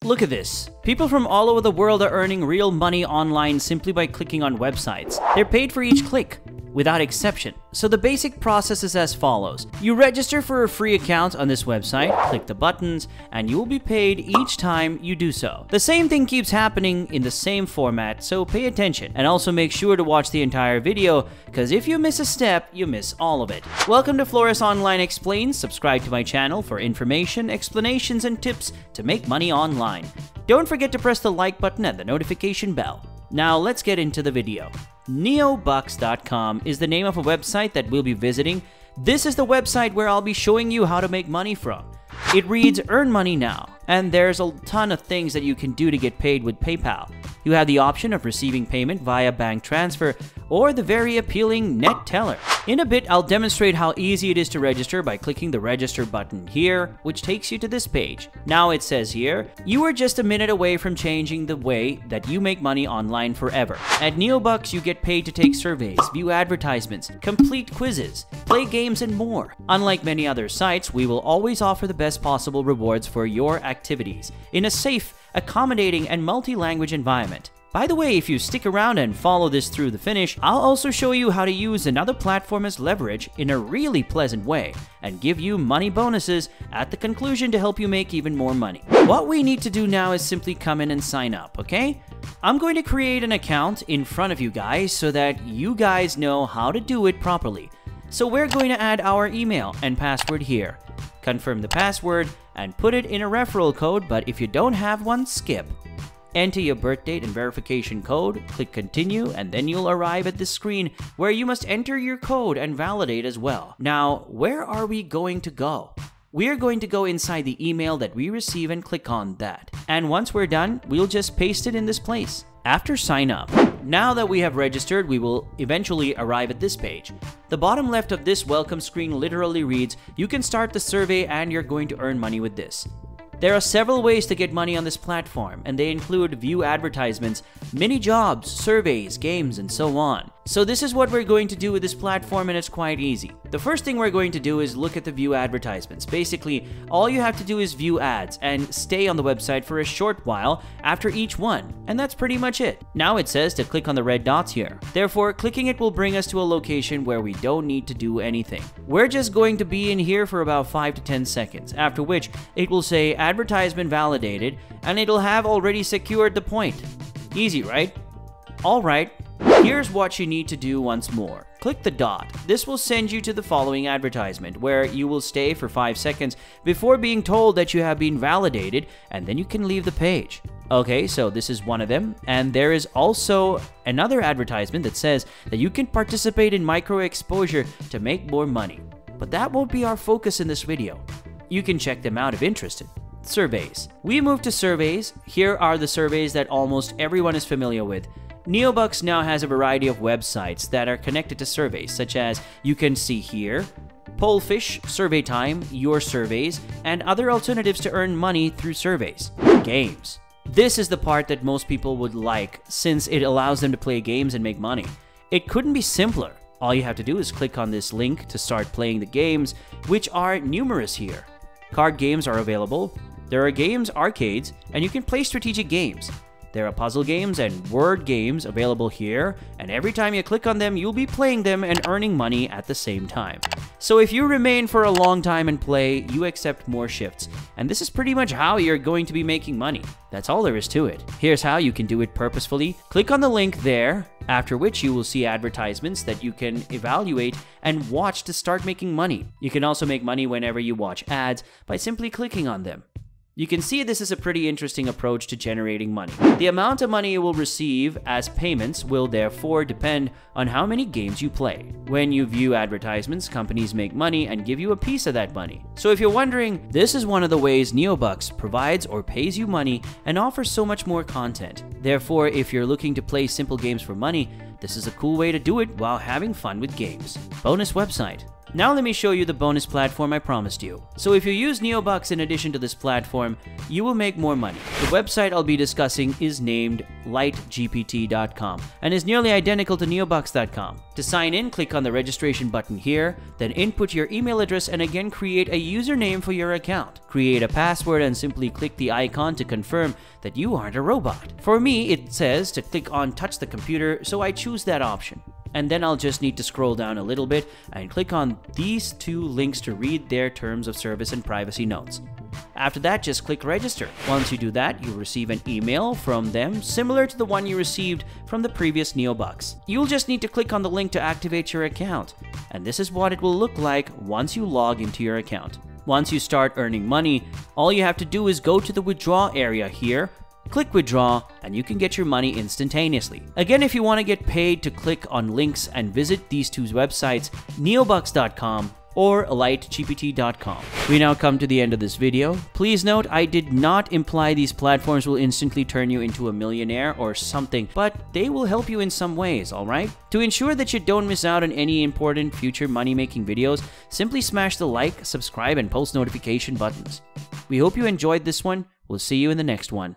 Look at this. People from all over the world are earning real money online simply by clicking on websites. They're paid for each click, without exception. So the basic process is as follows. You register for a free account on this website, click the buttons, and you will be paid each time you do so. The same thing keeps happening in the same format, so pay attention. And also make sure to watch the entire video, because if you miss a step, you miss all of it. Welcome to Flores Online Explains. Subscribe to my channel for information, explanations, and tips to make money online. Don't forget to press the like button and the notification bell. Now let's get into the video. Neobucks.com is the name of a website that we'll be visiting. This is the website where I'll be showing you how to make money from. It reads Earn Money Now, and there's a ton of things that you can do to get paid with PayPal. You have the option of receiving payment via bank transfer or the very appealing Net Teller. In a bit, I'll demonstrate how easy it is to register by clicking the register button here, which takes you to this page. Now it says here, you are just a minute away from changing the way that you make money online forever. At Neobucks, you get paid to take surveys, view advertisements, complete quizzes, play games, and more. Unlike many other sites, we will always offer the best possible rewards for your activities in a safe, accommodating, and multi-language environment. By the way, if you stick around and follow this through the finish, I'll also show you how to use another platform as leverage in a really pleasant way and give you money bonuses at the conclusion to help you make even more money. What we need to do now is simply come in and sign up, okay? I'm going to create an account in front of you guys so that you guys know how to do it properly. So we're going to add our email and password here. Confirm the password and put it in a referral code, but if you don't have one, skip. Enter your birth date and verification code, click continue, and then you'll arrive at this screen where you must enter your code and validate as well. Now, where are we going to go? We are going to go inside the email that we receive and click on that. And once we're done, we'll just paste it in this place. After sign up, now that we have registered, we will eventually arrive at this page. The bottom left of this welcome screen literally reads, you can start the survey and you're going to earn money with this. There are several ways to get money on this platform, and they include view advertisements, mini jobs, surveys, games, and so on. So this is what we're going to do with this platform, and it's quite easy. The first thing we're going to do is look at the view advertisements. Basically, all you have to do is view ads and stay on the website for a short while after each one, and that's pretty much it. Now it says to click on the red dots here. Therefore, clicking it will bring us to a location where we don't need to do anything. We're just going to be in here for about 5 to 10 seconds, after which it will say advertisement validated, and it'll have already secured the point. Easy, right? Alright, here's what you need to do once more. Click the dot. This will send you to the following advertisement, where you will stay for 5 seconds before being told that you have been validated, and then you can leave the page. Okay, so this is one of them, and there is also another advertisement that says that you can participate in micro exposure to make more money. But that won't be our focus in this video. You can check them out if interested. Surveys. We move to surveys. Here are the surveys that almost everyone is familiar with. Neobucks now has a variety of websites that are connected to surveys, such as you can see here, Pollfish, Survey Time, Your Surveys, and other alternatives to earn money through surveys. Games. This is the part that most people would like, since it allows them to play games and make money. It couldn't be simpler. All you have to do is click on this link to start playing the games, which are numerous here. Card games are available. There are games arcades, and you can play strategic games. There are puzzle games and word games available here, and every time you click on them, you'll be playing them and earning money at the same time. So if you remain for a long time and play, you accept more shifts, and this is pretty much how you're going to be making money. That's all there is to it. Here's how you can do it purposefully. Click on the link there, after which you will see advertisements that you can evaluate and watch to start making money. You can also make money whenever you watch ads by simply clicking on them. You can see this is a pretty interesting approach to generating money. The amount of money you will receive as payments will therefore depend on how many games you play. When you view advertisements, companies make money and give you a piece of that money. So if you're wondering, this is one of the ways Neobucks provides or pays you money and offers so much more content. Therefore, if you're looking to play simple games for money, this is a cool way to do it while having fun with games. Bonus website. Now let me show you the bonus platform I promised you. So if you use Neobucks in addition to this platform, you will make more money. The website I'll be discussing is named lightgpt.com and is nearly identical to neobucks.com. To sign in, click on the registration button here, then input your email address and again create a username for your account. Create a password and simply click the icon to confirm that you aren't a robot. For me, it says to click on touch the computer, so I choose that option. And then I'll just need to scroll down a little bit and click on these two links to read their terms of service and privacy notes. After that, just click register. Once you do that, you'll receive an email from them similar to the one you received from the previous Neobucks. You'll just need to click on the link to activate your account. And this is what it will look like once you log into your account. Once you start earning money, all you have to do is go to the withdraw area here, click withdraw, and you can get your money instantaneously. Again, if you want to get paid to click on links and visit these two websites, neobucks.com or lightgpt.com. We now come to the end of this video. Please note, I did not imply these platforms will instantly turn you into a millionaire or something, but they will help you in some ways, alright? To ensure that you don't miss out on any important future money-making videos, simply smash the like, subscribe, and post notification buttons. We hope you enjoyed this one. We'll see you in the next one.